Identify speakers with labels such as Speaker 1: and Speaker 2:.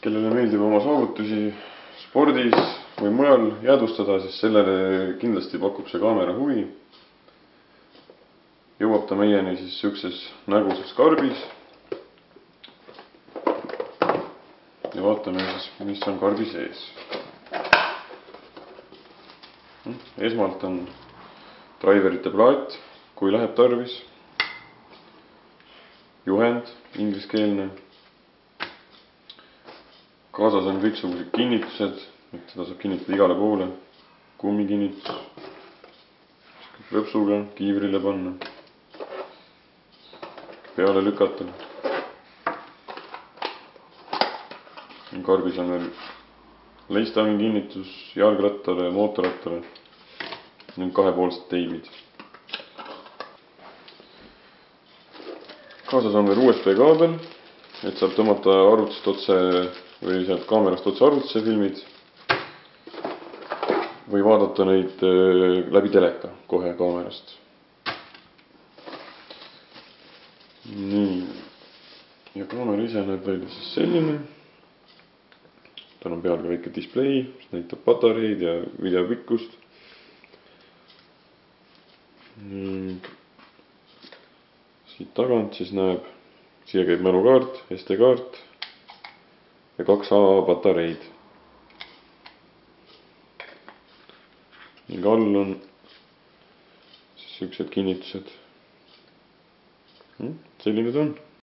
Speaker 1: kellele meeldib oma saavutusi spordis või mujal jäädvustada, siis sellele kindlasti pakub see kaamera huvi. Jõuab ta meieni siis siukses näguses karbis. Ja vaatame siis, mis on karbi sees. Esmalt on driverite plaat, kui läheb tarvis. Juhend, ingliskeelne. Kaasas on kõiksugused kinnitused, et seda saab kinnitada igale poole. Kummikinnitus, lõpsuga kiivrile panna, peale lükata. Karbis on veel leistangi kinnitus jalgrattale ja mootorrattale ning kahepoolsed teibid. Kaasas on veel USB kaabel, et saab tõmmata arvutist otse või sealt kaamerast otse arvutisse filmid või vaadata neid läbi teleka kohe kaamerast. Nii. Ja kaamera ise näeb välja siis selline. Tal on peal ka väike display, mis näitab patareid ja videopikkust. Siit tagant siis näeb, siia käib mälukaart, SD-kaart ja 2A patareid. Ning all on siis siuksed kinnitused. Selline ta on.